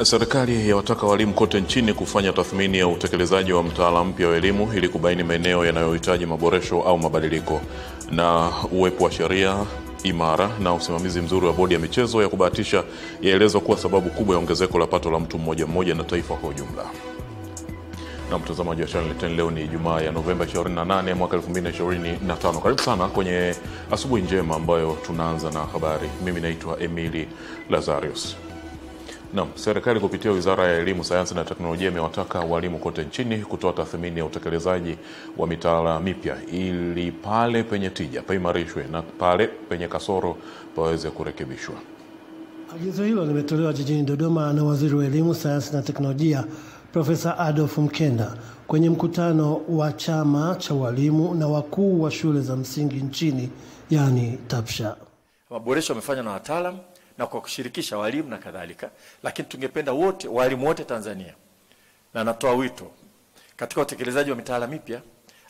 Serikali yawataka walimu kote nchini kufanya tathmini ya utekelezaji wa mtaala mpya wa elimu ili kubaini maeneo yanayohitaji maboresho au mabadiliko, na uwepo wa sheria imara na usimamizi mzuri wa bodi ya michezo ya kubahatisha yaelezwa kuwa sababu kubwa ya ongezeko la pato la mtu mmoja mmoja na taifa kwa ujumla. Na mtazamaji wa Channel 10, leo ni Ijumaa ya Novemba 28 mwaka 2025. Karibu sana kwenye asubuhi njema ambayo tunaanza na habari. Mimi naitwa Emily Lazarus. Serikali kupitia Wizara ya Elimu, Sayansi na Teknolojia imewataka walimu kote nchini kutoa tathmini ya utekelezaji wa mitaala mipya ili pale penye tija paimarishwe na pale penye kasoro paweze kurekebishwa. Agizo hilo limetolewa jijini Dodoma na Waziri wa Elimu, Sayansi na Teknolojia Profesa Adolf Mkenda kwenye mkutano wa chama cha walimu na wakuu wa shule za msingi nchini, yani TAPSHA. Maboresho yamefanywa na wataalamu na kwa kushirikisha walimu na kadhalika, lakini tungependa wote, walimu wote Tanzania, na natoa wito katika utekelezaji wa mitaala mipya,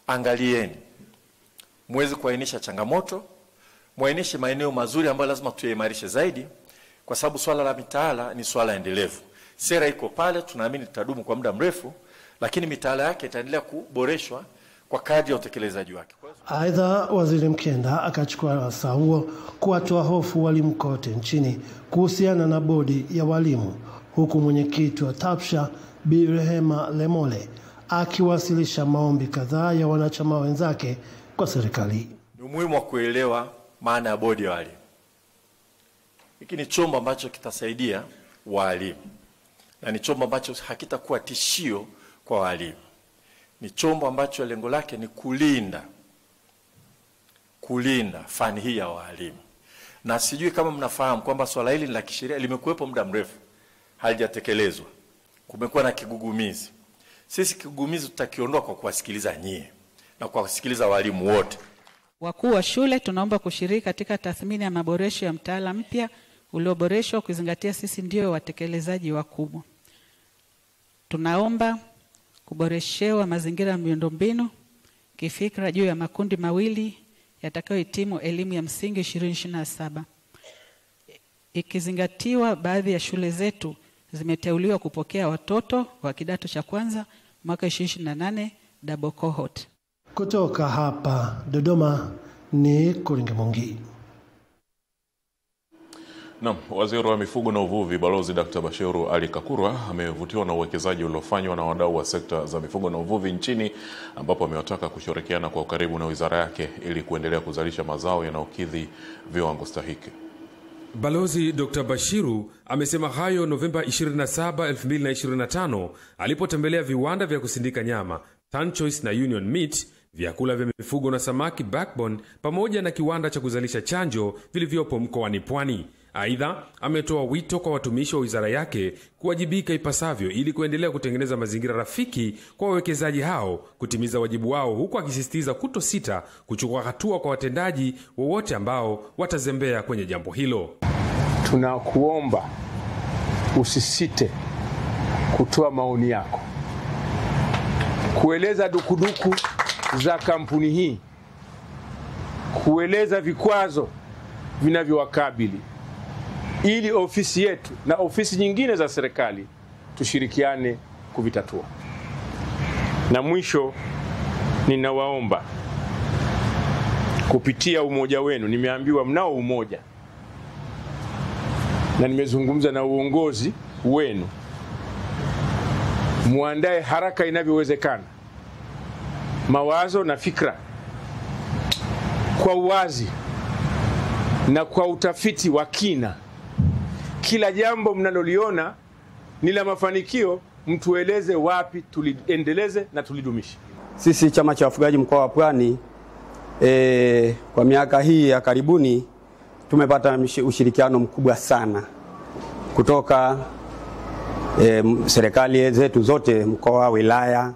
angalieni muweze kuainisha changamoto, muainishe maeneo mazuri ambayo lazima tuyaimarishe zaidi, kwa sababu swala la mitaala ni swala endelevu. Sera iko pale, tunaamini tutadumu kwa muda mrefu, lakini mitaala yake itaendelea kuboreshwa kwa kadri ya utekelezaji wake. Aidha, Waziri Mkenda akachukua wasaa huo kuwatoa hofu walimu kote nchini kuhusiana na bodi ya walimu, huku mwenyekiti wa TAPSHA Bi Rehema Lemole akiwasilisha maombi kadhaa ya wanachama wenzake kwa serikali. Ni umuhimu wa kuelewa maana ya bodi ya walimu. Hiki ni chombo ambacho kitasaidia walimu, na ni chombo ambacho hakitakuwa tishio kwa walimu. Ni chombo ambacho lengo lake ni kulinda fani hii ya walimu. Na sijui kama mnafahamu kwamba swala hili la kisheria limekuwepo muda mrefu, halijatekelezwa. Kumekuwa na kigugumizi. Sisi kigugumizi tutakiondoa kwa kuwasikiliza nyie na kwa kusikiliza walimu wote. Wakuu wa shule tunaomba kushiriki katika tathmini ya maboresho ya mtaala mpya ulioboreshwa kuzingatia sisi ndio watekelezaji wakubwa. Tunaomba kuboreshewa mazingira ya miundombinu kifikra juu ya makundi mawili yatakayohitimu elimu ya msingi 2027. Ikizingatiwa baadhi ya shule zetu zimeteuliwa kupokea watoto wa kidato cha kwanza mwaka 2028 double cohort. Kutoka hapa Dodoma ni Kuringe Mungi. Waziri wa Mifugo na Uvuvi Balozi Dr. Bashiru Ali Kakurwa amevutiwa na uwekezaji uliofanywa na wadau wa sekta za mifugo na uvuvi nchini, ambapo amewataka kushirikiana kwa ukaribu na wizara yake ili kuendelea kuzalisha mazao yanayokidhi viwango stahiki. Balozi Dr. Bashiru amesema hayo Novemba 27, 2025 alipotembelea viwanda vya kusindika nyama Tan Choice na Union Meat, vyakula vya mifugo na samaki Backbone, pamoja na kiwanda cha kuzalisha chanjo vilivyopo mkoani Pwani. Aidha, ametoa wito kwa watumishi wa wizara yake kuwajibika ipasavyo ili kuendelea kutengeneza mazingira rafiki kwa wawekezaji hao kutimiza wajibu wao, huku akisisitiza kutosita kuchukua hatua kwa watendaji wowote ambao watazembea kwenye jambo hilo. Tunakuomba usisite kutoa maoni yako, kueleza dukuduku za kampuni hii, kueleza vikwazo vinavyowakabili, ili ofisi yetu na ofisi nyingine za serikali tushirikiane kuvitatua. Na mwisho, ninawaomba kupitia umoja wenu, nimeambiwa mnao umoja na nimezungumza na uongozi wenu, muandae haraka inavyowezekana mawazo na fikra kwa uwazi na kwa utafiti wa kina. Kila jambo mnaloliona ni la mafanikio, mtueleze wapi tuliendeleze na tulidumishe. Sisi chama cha wafugaji mkoa wa Pwani kwa miaka hii ya karibuni tumepata ushirikiano mkubwa sana kutoka serikali zetu zote, mkoa, wilaya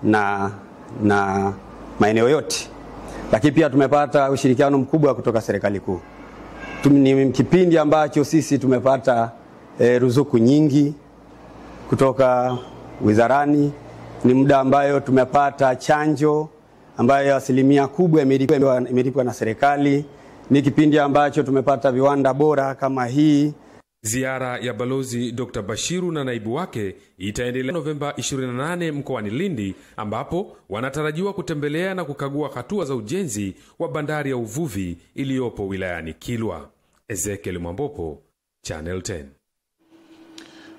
na maeneo yote. Lakini pia tumepata ushirikiano mkubwa kutoka serikali kuu. Ni kipindi ambacho sisi tumepata ruzuku nyingi kutoka wizarani. Ni muda ambayo tumepata chanjo ambayo asilimia kubwa imelipwa na serikali. Ni kipindi ambacho tumepata viwanda bora kama hii Ziara ya Balozi Dr. Bashiru na naibu wake itaendelea Novemba 28 mkoani Lindi, ambapo wanatarajiwa kutembelea na kukagua hatua za ujenzi wa bandari ya uvuvi iliyopo wilayani Kilwa. Ezekiel Mwambopo, Channel 10.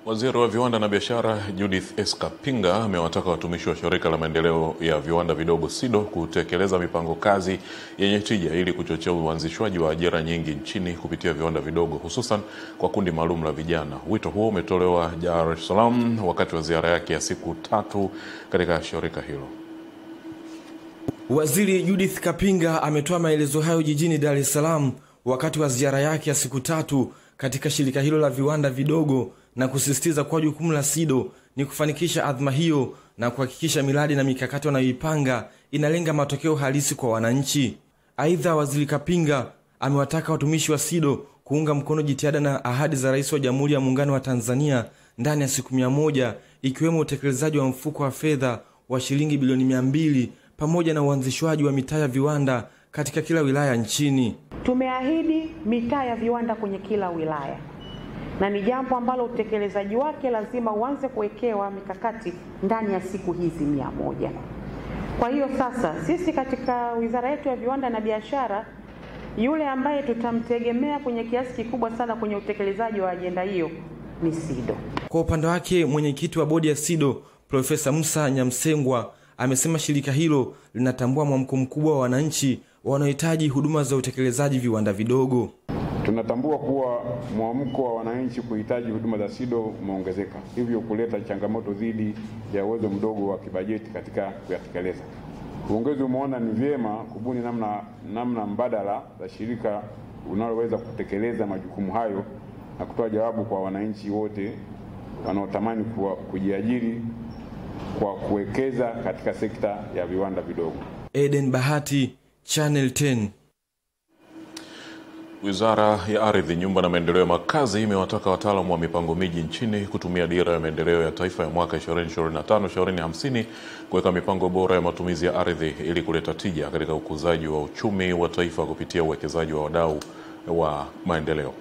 Waziri wa Viwanda na Biashara Judith Eskapinga amewataka watumishi wa shirika la maendeleo ya viwanda vidogo SIDO kutekeleza mipango kazi yenye tija ili kuchochea uanzishwaji wa ajira nyingi nchini kupitia viwanda vidogo, hususan kwa kundi maalum la vijana. Wito huo umetolewa Dar es Salaam wakati wa ziara yake ya siku 3 katika shirika hilo. Waziri Judith Kapinga ametoa maelezo hayo jijini Dar es Salaam wakati wa ziara yake ya siku 3 katika shirika hilo la viwanda vidogo, na kusisitiza kwa jukumu la SIDO ni kufanikisha adhma hiyo na kuhakikisha miradi na mikakati wanayoipanga inalenga matokeo halisi kwa wananchi. Aidha, Waziri Kapinga amewataka watumishi wa SIDO kuunga mkono jitihada na ahadi za Rais wa Jamhuri ya Muungano wa Tanzania ndani ya siku 100, ikiwemo utekelezaji wa mfuko wa fedha wa shilingi bilioni 200 pamoja na uanzishwaji wa mitaa ya viwanda katika kila wilaya nchini. Tumeahidi mitaa ya viwanda kwenye kila wilaya, na ni jambo ambalo utekelezaji wake lazima uanze kuwekewa mikakati ndani ya siku hizi 100. Kwa hiyo sasa sisi katika wizara yetu ya viwanda na biashara, yule ambaye tutamtegemea kwenye kiasi kikubwa sana kwenye utekelezaji wa ajenda hiyo ni SIDO. Kwa upande wake, mwenyekiti wa bodi ya SIDO Profesa Musa Nyamsengwa amesema shirika hilo linatambua mwamko mkubwa wa wananchi wanaohitaji huduma za utekelezaji viwanda vidogo. Tunatambua kuwa mwamko wa wananchi kuhitaji huduma za SIDO umeongezeka, hivyo kuleta changamoto dhidi ya uwezo mdogo wa kibajeti katika kuyatekeleza. Uongozi umeona ni vyema kubuni namna mbadala za shirika unaloweza kutekeleza majukumu hayo na kutoa jawabu kwa wananchi wote wanaotamani kujiajiri kwa kuwekeza katika sekta ya viwanda vidogo. Eden Bahati, Channel 10. Wizara ya Ardhi, Nyumba na Maendeleo ya Makazi imewataka wataalamu wa mipango miji nchini kutumia dira ya maendeleo ya taifa ya mwaka 2025-2050 kuweka mipango bora ya matumizi ya ardhi ili kuleta tija katika ukuzaji wa uchumi wa taifa kupitia uwekezaji wa wadau wa maendeleo.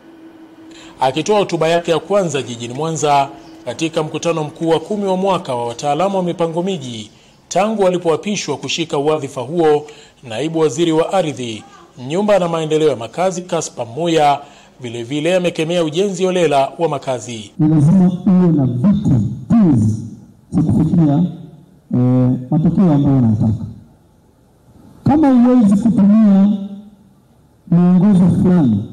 Akitoa hotuba yake ya kwanza jijini Mwanza katika mkutano mkuu wa 10 wa mwaka wa wataalamu wa mipango miji tangu walipoapishwa kushika wadhifa huo, naibu waziri wa Ardhi, Nyumba na Maendeleo ya Makazi Kaspa Moya vile amekemea ujenzi holela wa makazi. Ni lazima uwe na vitu tools za kufikia matokeo ambayo unataka. Kama huwezi kutumia miongozo fulani,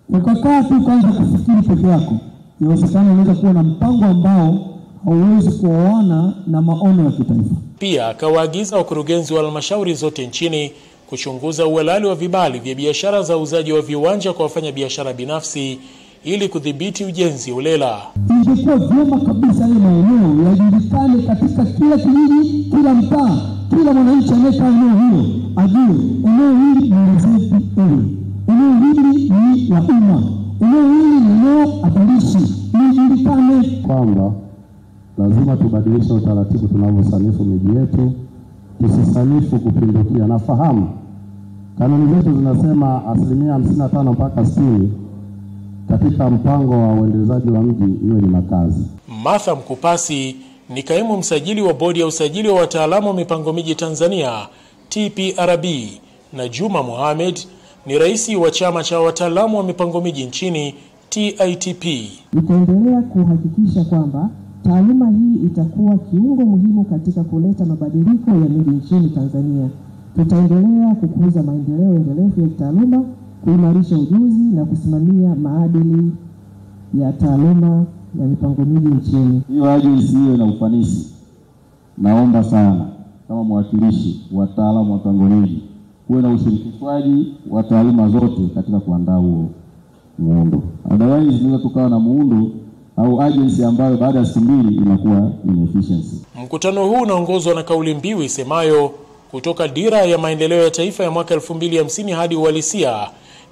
ukakaa tu kwanza kufikiri peke yako, inawezekana unaweza kuwa na mpango ambao hauwezi kuoana na maono ya kitaifa. Pia akawaagiza wakurugenzi wa halmashauri zote nchini kuchunguza uhalali wa vibali vya biashara za uzaji wa viwanja kwa wafanya biashara binafsi ili kudhibiti ujenzi holela. Ingekuwa vyema kabisa haya maeneo yajulikane katika kila kijiji, kila mtaa, kila mwananchi anayekaa eneo hilo ajue eneo hili ni reserve area, eneo hili ni la umma, eneo hili ni eneo hatarishi. Ijulikane kwamba lazima tubadilishe utaratibu tunavyosanifu miji yetu, tusisanifu kupindukia. Nafahamu kanuni zetu zinasema 55% mpaka 60% katika mpango wa uendelezaji wa mji iwe ni makazi. Martha Mkupasi ni kaimu msajili wa bodi ya usajili wa wataalamu wa mipango miji Tanzania TPRB, na Juma Mohamed ni rais wa chama cha wataalamu wa mipango miji nchini TITP. Nitaendelea kuhakikisha kwamba taaluma hii itakuwa kiungo muhimu katika kuleta mabadiliko ya miji nchini Tanzania. Tutaendelea kukuza maendeleo endelevu ya taaluma, kuimarisha ujuzi na kusimamia maadili ya taaluma ya mipango miji nchini. Hiyo agency iwe na ufanisi. Naomba sana kama mwakilishi wa wataalamu wa mipango miji kuwe na ushirikishwaji wa taaluma zote katika kuandaa huo muundo. Otherwise tunaweza tukawa na muundo au agency ambayo baada ya siku 2 inakuwa inefficiency. Mkutano huu unaongozwa na kauli mbiu isemayo kutoka dira ya maendeleo ya taifa ya mwaka 2050 hadi uhalisia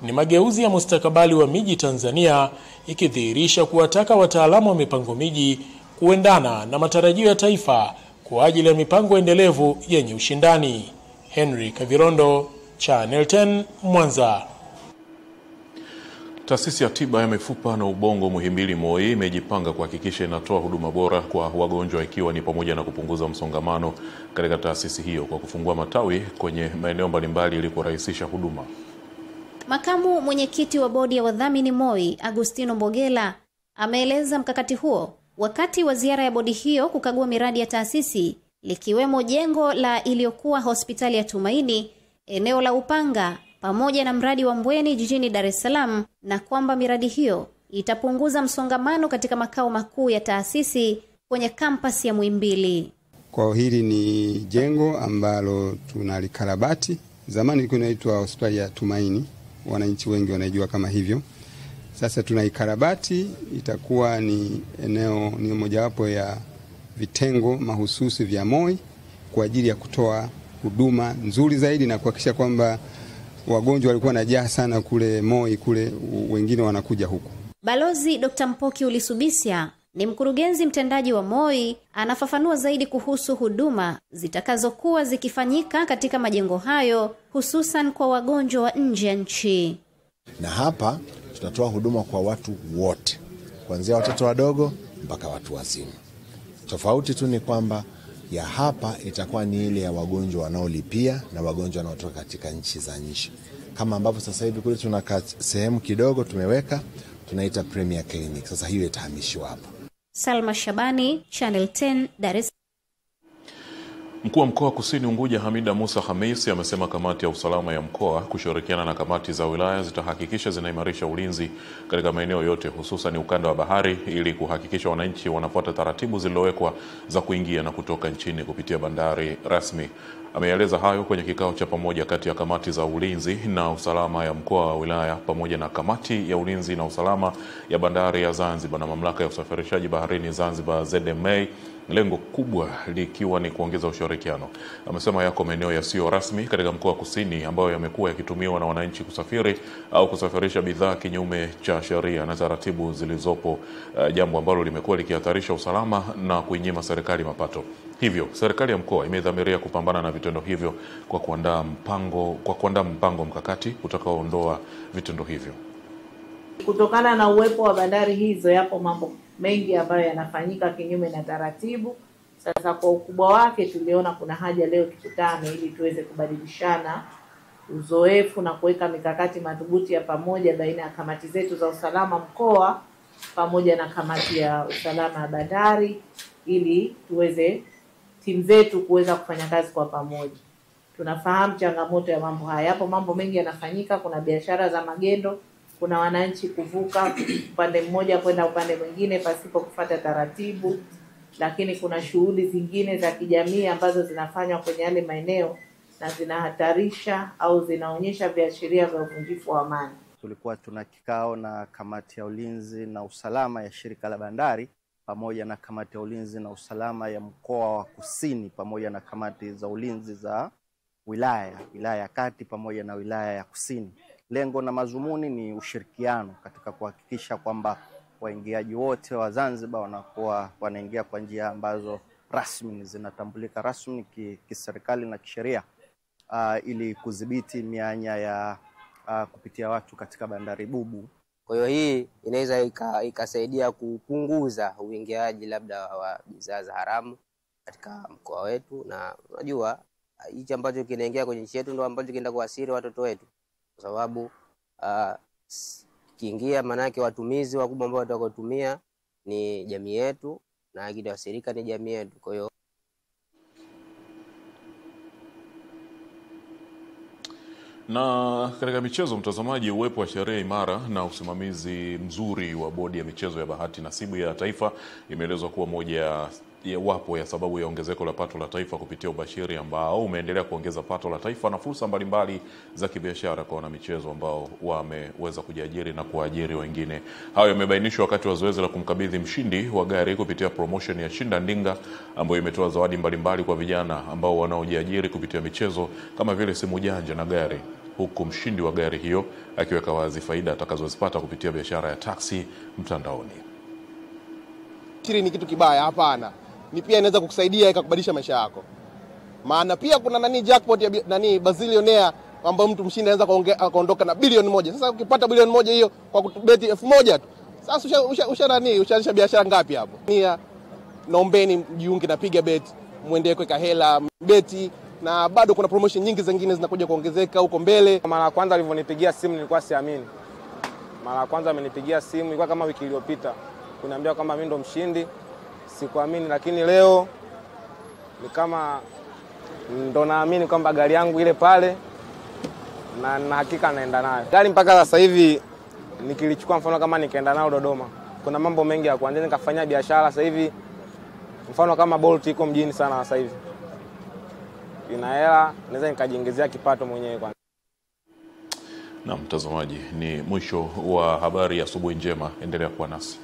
ni mageuzi ya mustakabali wa miji Tanzania, ikidhihirisha kuwataka wataalamu wa mipango miji kuendana na matarajio ya taifa kwa ajili ya mipango endelevu yenye ushindani. Henry Kavirondo, Channel 10, Mwanza. Taasisi ya tiba ya mifupa na ubongo Muhimbili MOI imejipanga kuhakikisha inatoa huduma bora kwa wagonjwa, ikiwa ni pamoja na kupunguza msongamano katika taasisi hiyo kwa kufungua matawi kwenye maeneo mbalimbali ili kurahisisha huduma. Makamu mwenyekiti wa bodi ya wadhamini MOI, Agustino Mbogela, ameeleza mkakati huo wakati wa ziara ya bodi hiyo kukagua miradi ya taasisi, likiwemo jengo la iliyokuwa hospitali ya Tumaini, eneo la Upanga, pamoja na mradi wa Mbweni jijini Dar es Salaam, na kwamba miradi hiyo itapunguza msongamano katika makao makuu ya taasisi kwenye kampasi ya Muhimbili. Kwa hili ni jengo ambalo tunalikarabati. Zamani ilikuwa inaitwa hospitali ya Tumaini, wananchi wengi wanajua kama hivyo. Sasa tunaikarabati, itakuwa ni eneo, ni mojawapo ya vitengo mahususi vya MOI kwa ajili ya kutoa huduma nzuri zaidi na kuhakikisha kwamba wagonjwa walikuwa wanajaa sana kule MOI, kule wengine wanakuja huku. Balozi Dr. Mpoki Ulisubisya ni mkurugenzi mtendaji wa MOI, anafafanua zaidi kuhusu huduma zitakazokuwa zikifanyika katika majengo hayo, hususan kwa wagonjwa wa nje ya nchi. Na hapa tutatoa huduma kwa watu wote, kuanzia watoto wadogo mpaka watu wazima. Tofauti tu ni kwamba ya hapa itakuwa ni ile ya wagonjwa wanaolipia na wagonjwa wanaotoka katika nchi za nje. Kama ambavyo sasa hivi kule tuna sehemu kidogo tumeweka, tunaita Premier Clinic. Sasa hiyo itahamishwa hapa. Salma Shabani, Channel 10, Dar es Salaam. Mkuu wa mkoa wa Kusini Unguja Hamida Musa Hamisi amesema kamati ya usalama ya mkoa kushirikiana na kamati za wilaya zitahakikisha zinaimarisha ulinzi katika maeneo yote, hususan ukanda wa bahari, ili kuhakikisha wananchi wanafuata taratibu zilizowekwa za kuingia na kutoka nchini kupitia bandari rasmi. Ameeleza hayo kwenye kikao cha pamoja kati ya kamati za ulinzi na usalama ya mkoa wa wilaya pamoja na kamati ya ulinzi na usalama ya bandari ya Zanzibar na mamlaka ya usafirishaji baharini Zanzibar ZMA, lengo kubwa likiwa ni kuongeza ushirikiano. Amesema yako maeneo yasiyo rasmi katika mkoa wa Kusini ambayo yamekuwa yakitumiwa na wananchi kusafiri au kusafirisha bidhaa kinyume cha sheria na taratibu zilizopo, jambo ambalo limekuwa likihatarisha usalama na kuinyima serikali mapato. Hivyo serikali ya mkoa imedhamiria kupambana na vitendo hivyo kwa kuandaa mpango mkakati utakaoondoa vitendo hivyo. Kutokana na uwepo wa bandari hizo, yapo mambo mengi ambayo yanafanyika kinyume na taratibu. Sasa kwa ukubwa wake tuliona kuna haja leo tukutane ili tuweze kubadilishana uzoefu na kuweka mikakati madhubuti ya pamoja baina ya kamati zetu za usalama mkoa pamoja na kamati ya usalama ya bandari, ili tuweze timu zetu kuweza kufanya kazi kwa pamoja. Tunafahamu changamoto ya mambo haya. Hapo mambo mengi yanafanyika, kuna biashara za magendo, kuna wananchi kuvuka upande mmoja kwenda upande mwingine pasipo kufuata taratibu, lakini kuna shughuli zingine za kijamii ambazo zinafanywa kwenye yale maeneo na zinahatarisha au zinaonyesha viashiria vya uvunjifu wa amani. Tulikuwa tuna kikao na kamati ya ulinzi na usalama ya shirika la bandari pamoja na kamati ya ulinzi na usalama ya mkoa wa Kusini pamoja na kamati za ulinzi za wilaya ya Kati pamoja na wilaya ya Kusini. Lengo na mazumuni ni ushirikiano katika kuhakikisha kwamba waingiaji wote wa Zanzibar wanakuwa wanaingia kwa njia ambazo rasmi zinatambulika rasmi kiserikali na kisheria, ili kudhibiti mianya ya kupitia watu katika bandari bubu. Kwa hiyo hii inaweza ikasaidia kupunguza uingiaji labda wa bidhaa za haramu katika mkoa wetu, na unajua hichi ambacho kinaingia kwenye nchi yetu ndio ambacho kinaenda kuathiri watoto wetu, kwa sababu kiingia manake watumizi wakubwa ambao watakotumia ni jamii yetu na kitawasirika ni jamii yetu. Kwa hiyo na katika michezo, mtazamaji, uwepo wa sheria imara na usimamizi mzuri wa bodi ya michezo ya bahati nasibu ya taifa imeelezwa kuwa moja wapo ya sababu ya ongezeko la pato la taifa kupitia ubashiri ambao umeendelea kuongeza pato la taifa na fursa mbalimbali za kibiashara kwa wanamichezo ambao wameweza kujiajiri na kuajiri wengine. Hayo yamebainishwa wakati wa zoezi la kumkabidhi mshindi wa gari kupitia promotion ya Shinda Ndinga ambayo imetoa zawadi mbalimbali kwa vijana ambao wanaojiajiri kupitia michezo kama vile simu janja na gari, huku mshindi wa gari hiyo akiweka wazi faida atakazozipata kupitia biashara ya taksi mtandaoni. Shiri ni kitu kibaya, hapana. Ni pia inaweza kukusaidia ikakubadilisha maisha yako. Maana pia kuna jackpot ya bazillionaire ambapo mtu mshindi anaweza kaondoka na bilioni 1. Sasa ukipata bilioni 1 hiyo kwa kubeti 1000 tu, sasa ushaanzisha biashara ngapi hapo? Naombeni mjiunge na Piga Bet, muendelee kuweka hela beti, na bado kuna promotion nyingi zingine zinakuja kuongezeka huko mbele. Mara ya kwanza alivyonipigia simu nilikuwa siamini. Mara ya kwanza amenipigia simu ilikuwa kama wiki iliyopita, kuniambia kwamba mimi ndo mshindi. Sikuamini, lakini leo ni kama ndo naamini kwamba gari yangu ile pale na hakika naenda nayo. Gari mpaka sasa hivi nikilichukua mfano kama nikaenda nao Dodoma, kuna mambo mengi ya kuanza nikafanya biashara sasa hivi. Mfano kama Bolt iko mjini sana sasa hivi. Ina hela, naweza nikajiongezea kipato mwenyewe kwanza. Na mtazamaji, ni mwisho wa habari ya asubuhi njema. Endelea kuwa nasi.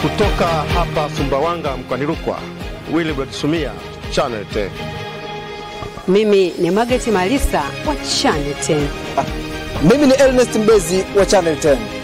Kutoka hapa Sumbawanga mkoani Rukwa, Wilbrod Sumia, Channel 10. Mimi ni Margaret Malisa wa Channel 10. Mimi ni Ernest Mbezi wa Channel 10.